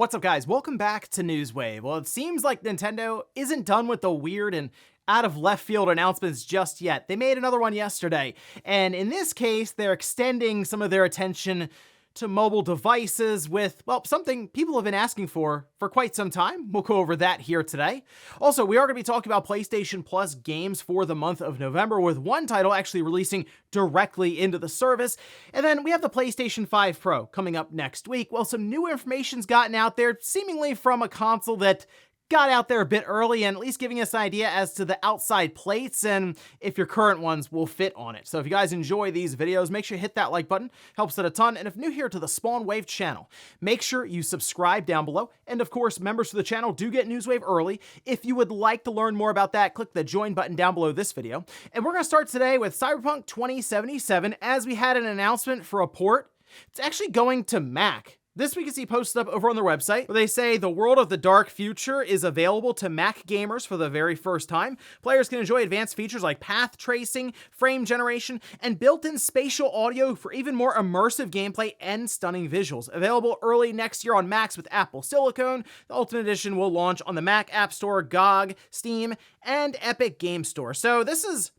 What's up, guys? Welcome back to Newswave. Well, it seems like Nintendo isn't done with the weird and out of left field announcements just yet. They made another one yesterday, and in this case, they're extending some of their attention to mobile devices with, well, something people have been asking for quite some time. We'll go over that here today. Also, we are going to be talking about PlayStation Plus games for the month of November, with one title actually releasing directly into the service. And then we have the PlayStation 5 Pro coming up next week. Well, some new information's gotten out there, seemingly from a console that got out there a bit early and at least giving us an idea as to the outside plates and if your current ones will fit on it. So if you guys enjoy these videos, make sure you hit that like button, helps it a ton. And if new here to the Spawn Wave channel, make sure you subscribe down below. And of course, members to the channel do get Newswave early. If you would like to learn more about that, click the join button down below this video. And we're gonna start today with Cyberpunk 2077, as we had an announcement for a port. It's actually going to Mac. This we can see posted up over on their website, where they say the world of the dark future is available to Mac gamers for the very first time. Players can enjoy advanced features like path tracing, frame generation, and built-in spatial audio for even more immersive gameplay and stunning visuals. Available early next year on Macs with Apple Silicon. The Ultimate Edition will launch on the Mac App Store, GOG, Steam, and Epic Game Store. So this is...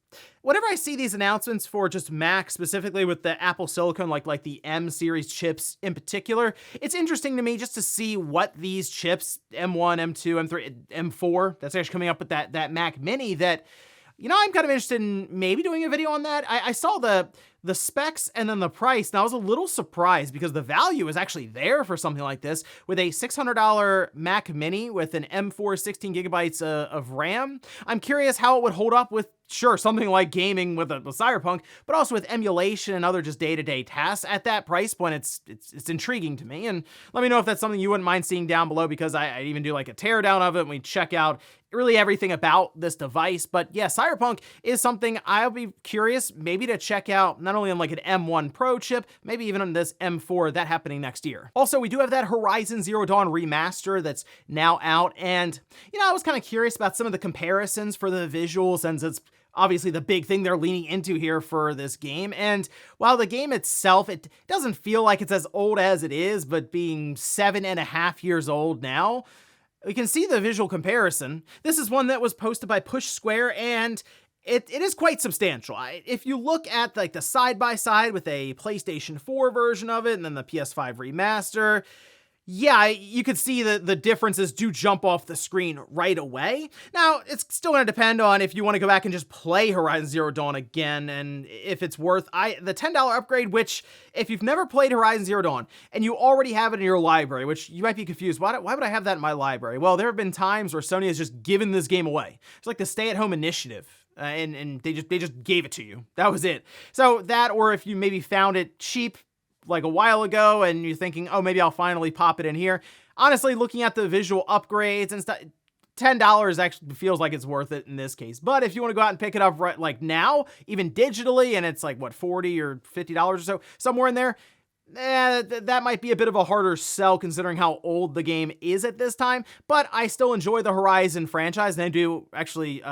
Whenever I see these announcements for just Mac, specifically with the Apple Silicon, like the M series chips in particular, it's interesting to me just to see what these chips, M1, M2, M3, M4, that's actually coming up with that Mac Mini that, you know, I'm kind of interested in maybe doing a video on that. I saw the specs and then the price, and I was a little surprised because the value is actually there for something like this, with a $600 Mac Mini with an M4 16 gigabytes of RAM. I'm curious how it would hold up with, sure, something like gaming with a Cyberpunk, but also with emulation and other just day-to-day tasks. At that price point, it's intriguing to me, and let me know if that's something you wouldn't mind seeing down below, because I even do like a teardown of it, and we check out really everything about this device. But yeah, Cyberpunk is something I'll be curious maybe to check out, not only on like an M1 Pro chip, maybe even on this M4, that happening next year. Also, we do have that Horizon Zero Dawn remaster that's now out, and you know, I was kind of curious about some of the comparisons for the visuals, since it's obviously the big thing they're leaning into here for this game. And while the game itself, it doesn't feel like it's as old as it is, but being 7.5 years old now, we can see the visual comparison. This is one that was posted by Push Square, and it is quite substantial. If you look at like the side-by-side with a PlayStation 4 version of it and then the PS5 remaster, yeah, you could see the differences do jump off the screen right away. Now, it's still going to depend on if you want to go back and just play Horizon Zero Dawn again, and if it's worth the $10 upgrade, which, if you've never played Horizon Zero Dawn, and you already have it in your library, which you might be confused, why would I have that in my library? Well, there have been times where Sony has just given this game away. It's like the stay-at-home initiative. And they just gave it to you. That was it. So that, or if you maybe found it cheap like a while ago and you're thinking, oh, maybe I'll finally pop it in here. Honestly, looking at the visual upgrades and stuff, $10 actually feels like it's worth it in this case. But if you want to go out and pick it up right like now, even digitally, and it's like what, $40 or $50 or so, somewhere in there, that might be a bit of a harder sell considering how old the game is at this time. But I still enjoy the Horizon franchise, and I do actually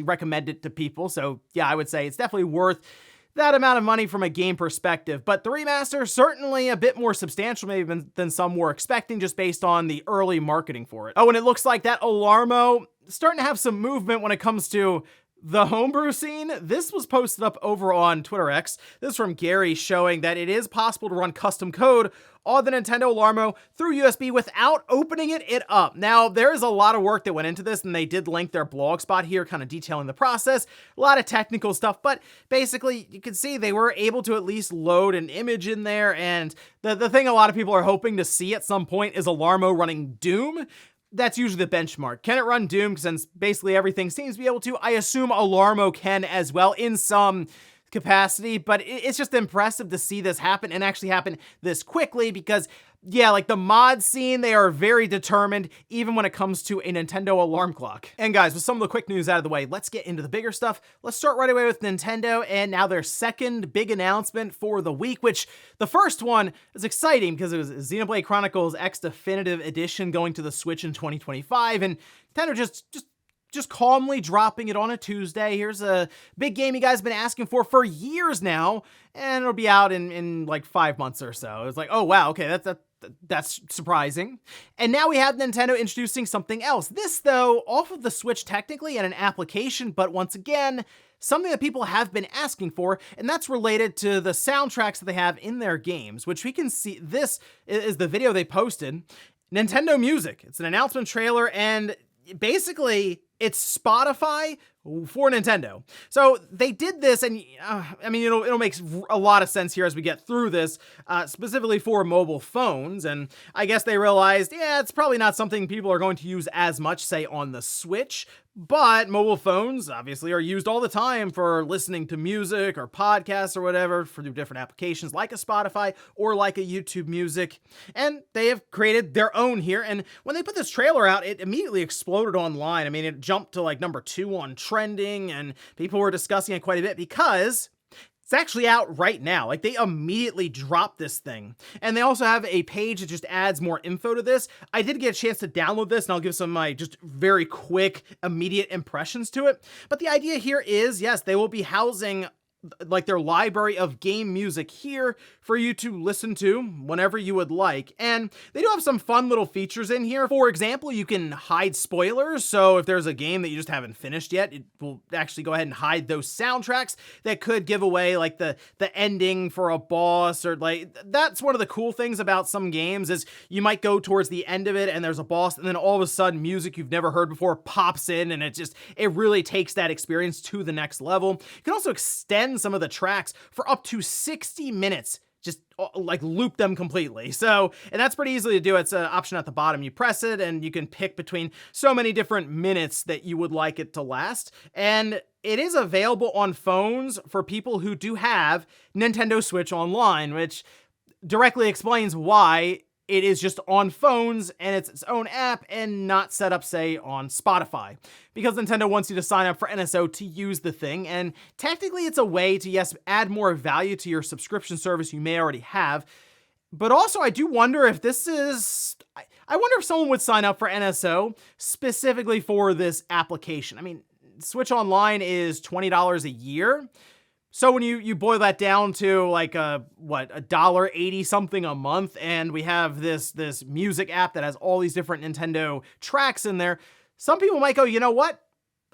recommend it to people. So yeah, I would say it's definitely worth that amount of money from a game perspective. But the remaster, certainly a bit more substantial maybe than some were expecting, just based on the early marketing for it. Oh, and it looks like that Alarmo starting to have some movement when it comes to the homebrew scene. This was posted up over on Twitter X. This is from Gary, showing that it is possible to run custom code on the Nintendo Alarmo through USB without opening it up. Now, there is a lot of work that went into this, and they did link their blog spot here, kind of detailing the process. A lot of technical stuff, but basically, you can see they were able to at least load an image in there, and the thing a lot of people are hoping to see at some point is Alarmo running Doom. That's usually the benchmark. Can it run Doom? Since basically everything seems to be able to. I assume Alarmo can as well in some capacity, but it's just impressive to see this happen, and actually happen this quickly, because yeah, like the mod scene, they are very determined, even when it comes to a Nintendo alarm clock. And guys, with some of the quick news out of the way, let's get into the bigger stuff. Let's start right away with Nintendo, and now their second big announcement for the week, which the first one is exciting because it was Xenoblade Chronicles X Definitive Edition going to the Switch in 2025, and Nintendo just calmly dropping it on a Tuesday. Here's a big game you guys have been asking for years now, and it'll be out in like 5 months or so. It's like, oh wow, okay, That's surprising. And now we have Nintendo introducing something else. This, though, off of the Switch technically and an application, but once again, something that people have been asking for, and that's related to the soundtracks that they have in their games, which we can see. This is the video they posted. Nintendo Music. It's an announcement trailer, and basically it's Spotify for Nintendo. So they did this, and I mean, it'll make a lot of sense here as we get through this, specifically for mobile phones. And I guess they realized, yeah, it's probably not something people are going to use as much, say, on the Switch. But mobile phones obviously are used all the time for listening to music or podcasts or whatever for different applications like a Spotify or like a YouTube Music. And they have created their own here. And when they put this trailer out, it immediately exploded online. I mean, it jumped to like number 2 on trending, and people were discussing it quite a bit because it's actually out right now. Like, they immediately dropped this thing. And they also have a page that just adds more info to this. I did get a chance to download this, and I'll give some of my just very quick, immediate impressions to it. But the idea here is, yes, they will be housing like their library of game music here for you to listen to whenever you would like. And they do have some fun little features in here. For example, you can hide spoilers. So if there's a game that you just haven't finished yet, it will actually go ahead and hide those soundtracks that could give away like the ending for a boss, or like, that's one of the cool things about some games is you might go towards the end of it and there's a boss, and then all of a sudden music you've never heard before pops in, and it really takes that experience to the next level. You can also extend some of the tracks for up to 60 minutes, just like loop them completely. So, and that's pretty easily to do. It's an option at the bottom. You press it and you can pick between so many different minutes that you would like it to last. And it is available on phones for people who do have Nintendo Switch Online, which directly explains why it is just on phones and it's its own app and not set up, say, on Spotify. Because Nintendo wants you to sign up for NSO to use the thing, and technically it's a way to, yes, add more value to your subscription service you may already have. But also, I do wonder if this is... I wonder if someone would sign up for NSO specifically for this application. I mean, Switch Online is $20 a year. So when you boil that down to like $1.80 something a month, and we have this music app that has all these different Nintendo tracks in there, some people might go, you know what?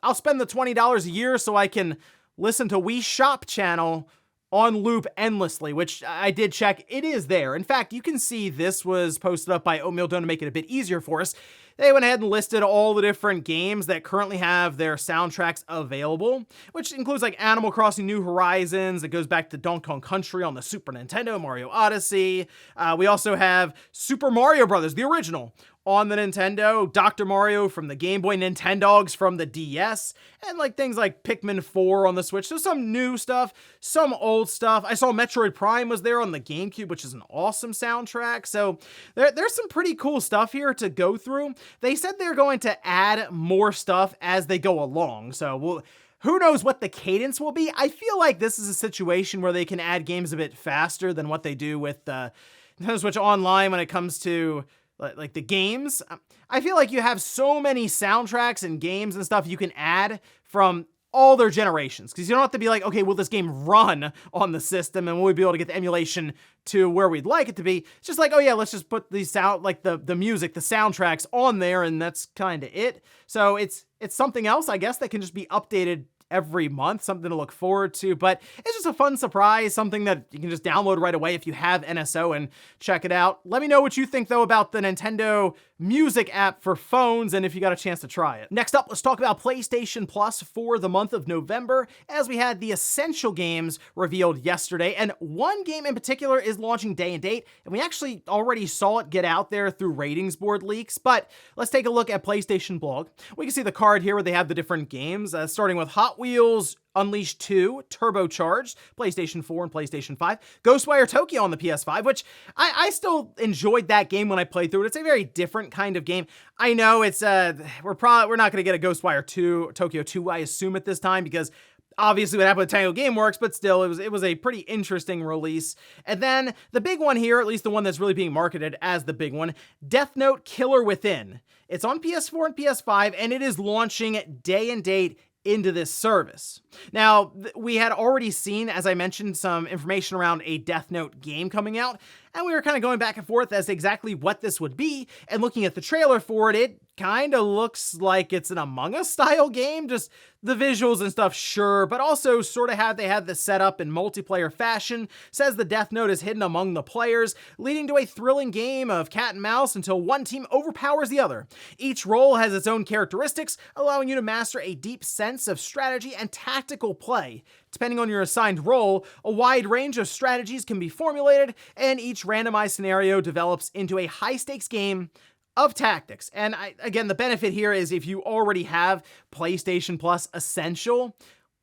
I'll spend the $20 a year so I can listen to Wii Shop Channel on loop endlessly, which I did check. It is there. In fact, you can see this was posted up by Oatmeal Dough to make it a bit easier for us. They went ahead and listed all the different games that currently have their soundtracks available, which includes like Animal Crossing New Horizons. It goes back to Donkey Kong Country on the Super Nintendo, Mario Odyssey. We also have Super Mario Brothers, the original, on the Nintendo, Dr. Mario from the Game Boy, Nintendogs from the DS, and like things like Pikmin 4 on the Switch. So some new stuff, some old stuff. I saw Metroid Prime was there on the GameCube, which is an awesome soundtrack. So there's some pretty cool stuff here to go through. They said they're going to add more stuff as they go along. So who knows what the cadence will be? I feel like this is a situation where they can add games a bit faster than what they do with Nintendo Switch Online when it comes to like the games. I feel like you have so many soundtracks and games and stuff you can add from all their generations, because you don't have to be like, okay, will this game run on the system and will we be able to get the emulation to where we'd like it to be? It's just like, oh yeah, let's just put these sound, like the music, the soundtracks on there, and that's kind of it. So it's something else, I guess, that can just be updated every month, something to look forward to. But it's just a fun surprise, something that you can just download right away if you have NSO and check it out. Let me know what you think, though, about the Nintendo Music app for phones, and if you got a chance to try it. Next up, let's talk about PlayStation Plus for the month of November, as we had the Essential games revealed yesterday, and one game in particular is launching day and date, and we actually already saw it get out there through ratings board leaks. But let's take a look at PlayStation Blog. We can see the card here where they have the different games, starting with Hot Wheels Unleashed 2, Turbocharged, PlayStation 4 and PlayStation 5. Ghostwire Tokyo on the PS5, which I still enjoyed that game when I played through it. It's a very different kind of game. I know it's we're not going to get a Ghostwire 2 Tokyo 2, I assume, at this time, because obviously what happened with Tango Gameworks, but still, it was a pretty interesting release. And then the big one here, at least the one that's really being marketed as the big one, Death Note Killer Within. It's on PS4 and PS5, and it is launching day and date into this service. Now, we had already seen, as I mentioned, some information around a Death Note game coming out. And we were kind of going back and forth as to exactly what this would be, and looking at the trailer for it, it kind of looks like it's an Among Us style game, just the visuals and stuff, sure, but also sort of how they had this set up in multiplayer fashion. Says the Death Note is hidden among the players, leading to a thrilling game of cat and mouse until one team overpowers the other. Each role has its own characteristics, allowing you to master a deep sense of strategy and tactical play. Depending on your assigned role, a wide range of strategies can be formulated, and each randomized scenario develops into a high-stakes game of tactics. And again, the benefit here is if you already have PlayStation Plus Essential,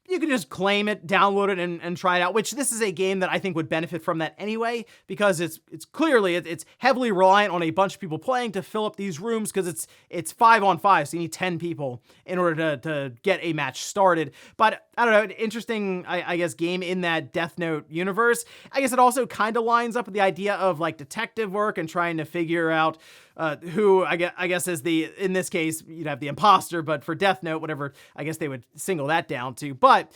you can just claim it, download it, and try it out, which this is a game that I think would benefit from that anyway, because it's clearly, it's heavily reliant on a bunch of people playing to fill up these rooms, because it's 5-on-5, so you need 10 people in order to get a match started. But I don't know, interesting, I guess, game in that Death Note universe. I guess it also kind of lines up with the idea of like detective work and trying to figure out who I guess is in this case, you'd have the imposter, but for Death Note, whatever, I guess they would single that down to. But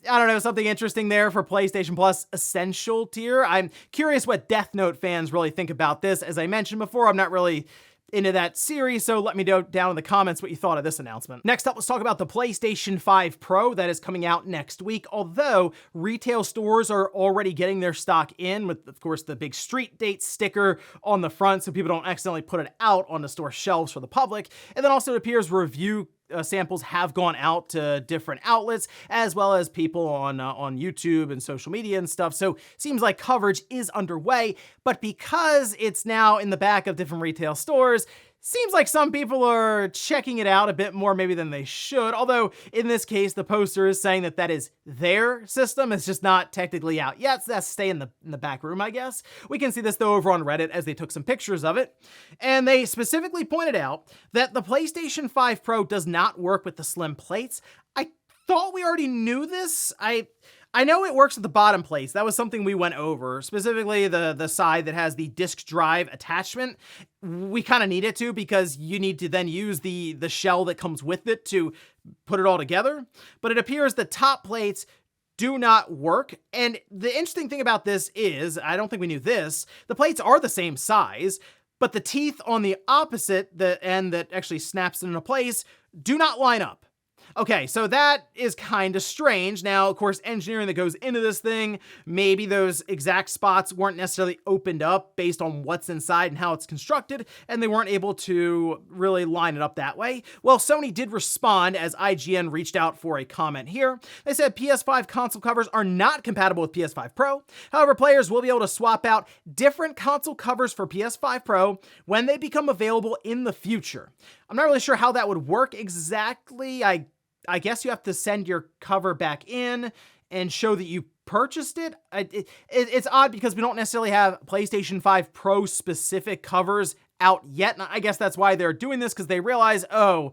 I don't know, something interesting there for PlayStation Plus Essential tier. I'm curious what Death Note fans really think about this. As I mentioned before, I'm not really into that series, so let me know down in the comments what you thought of this announcement. Next up, let's talk about the PlayStation 5 Pro that is coming out next week, although retail stores are already getting their stock in with, of course, the big street date sticker on the front so people don't accidentally put it out on the store shelves for the public. And then also it appears review samples have gone out to different outlets, as well as people on YouTube and social media and stuff. So seems like coverage is underway, but because it's now in the back of different retail stores, seems like some people are checking it out a bit more maybe than they should. Although in this case, the poster is saying that that is their system. It's just not technically out yet. So that's stay in the back room, I guess. We can see this though over on Reddit as they took some pictures of it. And they specifically pointed out that the PlayStation 5 Pro does not work with the slim plates. I thought we already knew this. I know it works with the bottom plates. That was something we went over, specifically the side that has the disk drive attachment. We kind of need it to, because you need to then use the shell that comes with it to put it all together. But it appears the top plates do not work. And the interesting thing about this is, I don't think we knew this, the plates are the same size, but the teeth on the opposite, the end that actually snaps into place, do not line up. Okay, so that is kind of strange. Now, of course, engineering that goes into this thing, maybe those exact spots weren't necessarily opened up based on what's inside and how it's constructed, and they weren't able to really line it up that way. Well, Sony did respond as IGN reached out for a comment here. They said PS5 console covers are not compatible with PS5 Pro. However, players will be able to swap out different console covers for PS5 Pro when they become available in the future. I'm not really sure how that would work exactly. I guess you have to send your cover back in and show that you purchased it. It's odd because we don't necessarily have PlayStation 5 Pro specific covers out yet. And I guess that's why they're doing this, because they realize, oh,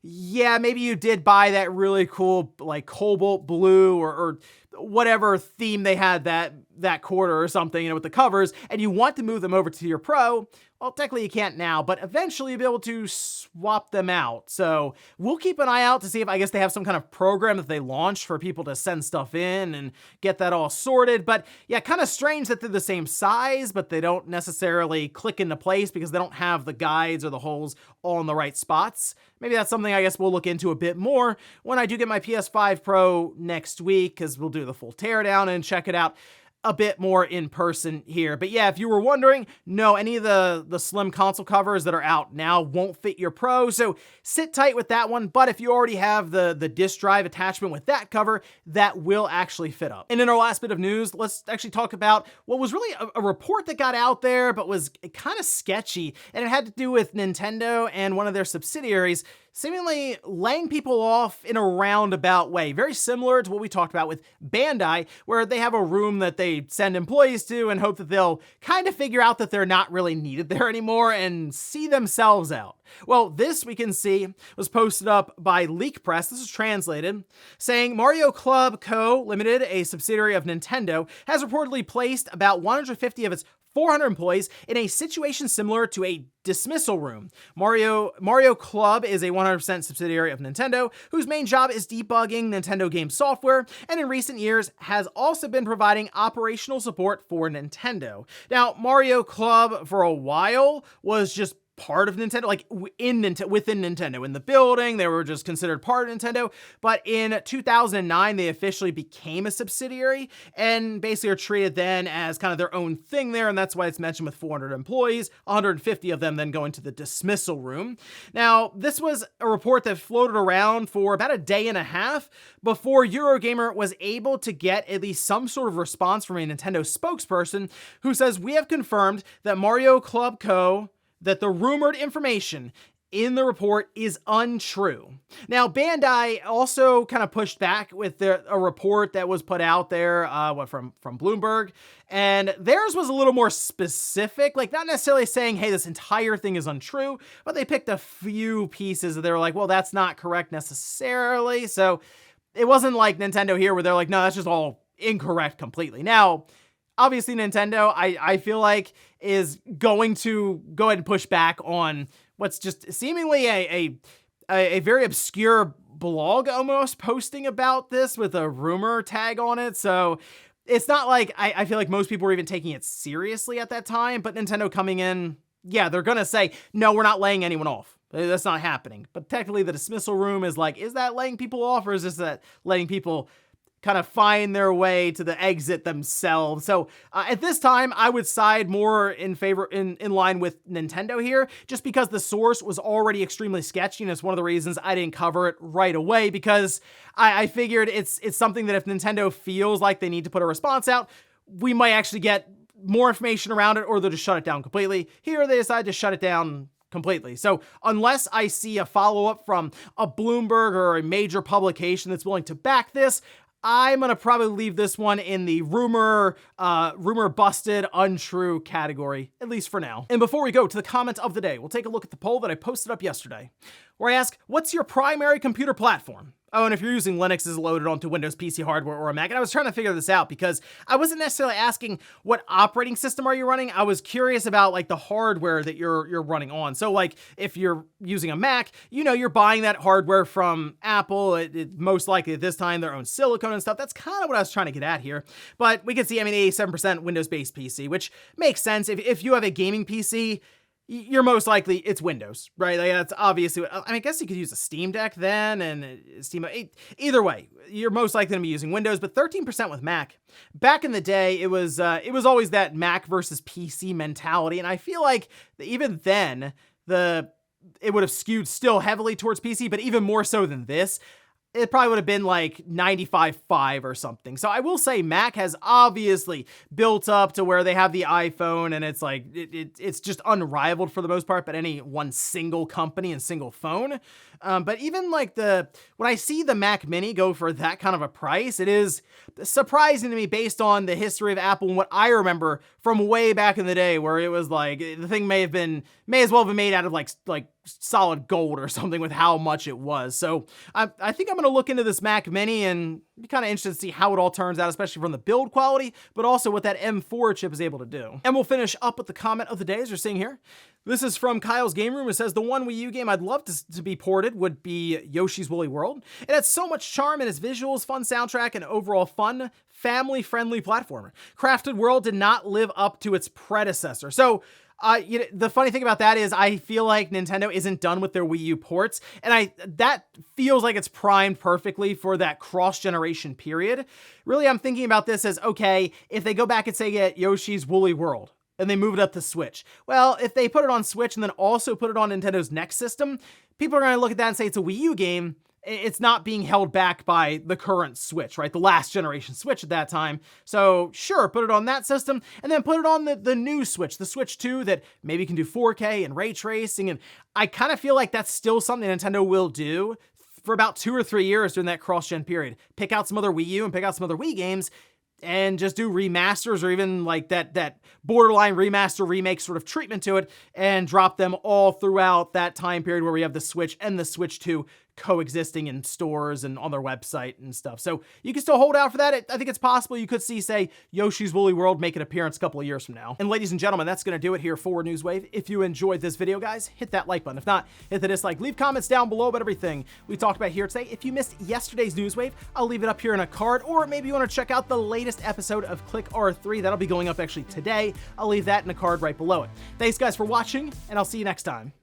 yeah, maybe you did buy that really cool, like cobalt blue or whatever theme they had that quarter or something, with the covers, and you want to move them over to your Pro. Well, technically you can't now, but eventually you'll be able to swap them out. So we'll keep an eye out to see if, I guess, they have some kind of program that they launch for people to send stuff in and get that all sorted. But yeah, kind of strange that they're the same size, but they don't necessarily click into place because they don't have the guides or the holes all in the right spots. Maybe that's something I guess we'll look into a bit more when I do get my PS5 Pro next week, because we'll do the full teardown and check it out a bit more in person here. But yeah, if you were wondering, no, any of the slim console covers that are out now won't fit your Pro, so sit tight with that one. But if you already have the disk drive attachment with that cover, that will actually fit up. And in our last bit of news, let's actually talk about what was really a report that got out there, but was kind of sketchy, and it had to do with Nintendo and one of their subsidiaries seemingly laying people off in a roundabout way, very similar to what we talked about with Bandai, where they have a room that they send employees to and hope that they'll kind of figure out that they're not really needed there anymore and see themselves out. Well, this, we can see, was posted up by Leak Press. This is translated, saying Mario Club Co. Limited, a subsidiary of Nintendo, has reportedly placed about 150 of its 400 employees in a situation similar to a dismissal room. Mario Club is a 100% subsidiary of Nintendo, whose main job is debugging Nintendo game software, and in recent years has also been providing operational support for Nintendo. Now, Mario Club for a while was just part of Nintendo, like within Nintendo. In the building, they were just considered part of Nintendo, but in 2009, they officially became a subsidiary and basically are treated then as kind of their own thing there, and that's why it's mentioned with 400 employees, 150 of them then going to the dismissal room. Now, this was a report that floated around for about a day and a half before Eurogamer was able to get at least some sort of response from a Nintendo spokesperson who says, "We have confirmed that Mario Club Co., that the rumored information in the report is untrue." Now, Bandai also kind of pushed back with a report that was put out there, from Bloomberg, and theirs was a little more specific, like not necessarily saying, hey, this entire thing is untrue, but they picked a few pieces that they were like, well, that's not correct necessarily. So it wasn't like Nintendo here where they're like, no, that's just all incorrect completely. Now, obviously, Nintendo, I feel like, is going to go ahead and push back on what's just seemingly a very obscure blog almost posting about this with a rumor tag on it. So it's not like I feel like most people were even taking it seriously at that time, but Nintendo coming in, yeah, they're going to say, no, we're not laying anyone off. That's not happening. But technically the dismissal room is like, is that laying people off, or is this that letting people kind of find their way to the exit themselves? So at this time, I would side more in line with Nintendo here, just because the source was already extremely sketchy, and it's one of the reasons I didn't cover it right away, because I figured it's something that if Nintendo feels like they need to put a response out, we might actually get more information around it, or they'll just shut it down completely. Here, they decide to shut it down completely. So unless I see a follow-up from a Bloomberg or a major publication that's willing to back this, I'm going to probably leave this one in the rumor busted, untrue category, at least for now. And before we go to the comment of the day, we'll take a look at the poll that I posted up yesterday, where I ask, what's your primary computer platform? Oh, and if you're using Linux, is it loaded onto Windows PC hardware or a Mac? And I was trying to figure this out because I wasn't necessarily asking what operating system are you running. I was curious about like the hardware that you're running on. So like if you're using a Mac, you know, you're buying that hardware from Apple. It most likely at this time their own silicone and stuff. That's kind of what I was trying to get at here. But we can see, I mean, 87% Windows-based PC, which makes sense. If you have a gaming PC, you're most likely, it's Windows, right? Like that's obviously, I mean, I guess you could use a Steam Deck then, and Steam, either way, you're most likely to be using Windows, but 13% with Mac. Back in the day, it was always that Mac versus PC mentality, and I feel like even then, it would have skewed still heavily towards PC, but even more so than this. It probably would have been like 95-5 or something. So I will say Mac has obviously built up to where they have the iPhone, and it's like, it's just unrivaled for the most part, but any one single company and single phone. But even like when I see the Mac Mini go for that kind of a price, it is surprising to me based on the history of Apple and what I remember from way back in the day, where it was like, the thing may as well have been made out of like solid gold or something with how much it was. So I think I'm going to look into this Mac Mini and be kind of interested to see how it all turns out, especially from the build quality, but also what that M4 chip is able to do. And we'll finish up with the comment of the day, as you're seeing here. This is from Kyle's Game Room. It says, the one Wii U game I'd love to be ported would be Yoshi's Woolly World. It has so much charm in its visuals, fun soundtrack, and overall fun, family-friendly platformer. Crafted World did not live up to its predecessor. So, the funny thing about that is I feel like Nintendo isn't done with their Wii U ports, and that feels like it's primed perfectly for that cross-generation period. Really, I'm thinking about this as, okay, if they go back and say get Yoshi's Woolly World, and they move it up to Switch. Well, if they put it on Switch and then also put it on Nintendo's next system, people are going to look at that and say it's a Wii U game. It's not being held back by the current Switch, right? The last generation Switch at that time. So sure, put it on that system and then put it on the new Switch, the Switch 2 that maybe can do 4K and ray tracing. And I kind of feel like that's still something Nintendo will do for about 2 or 3 years during that cross-gen period. Pick out some other Wii U and pick out some other Wii games and just do remasters, or even like that borderline remaster remake sort of treatment to it, and drop them all throughout that time period where we have the Switch and the Switch 2 coexisting in stores and on their website and stuff. So you can still hold out for that. I think it's possible you could see, say, Yoshi's Woolly World make an appearance a couple of years from now. And ladies and gentlemen, that's going to do it here for Newswave. If you enjoyed this video, guys, hit that like button. If not, hit the dislike. Leave comments down below about everything we talked about here today. If you missed yesterday's Newswave, I'll leave it up here in a card, or maybe you want to check out the latest episode of Click R3. That'll be going up actually today. I'll leave that in a card right below it. Thanks, guys, for watching, and I'll see you next time.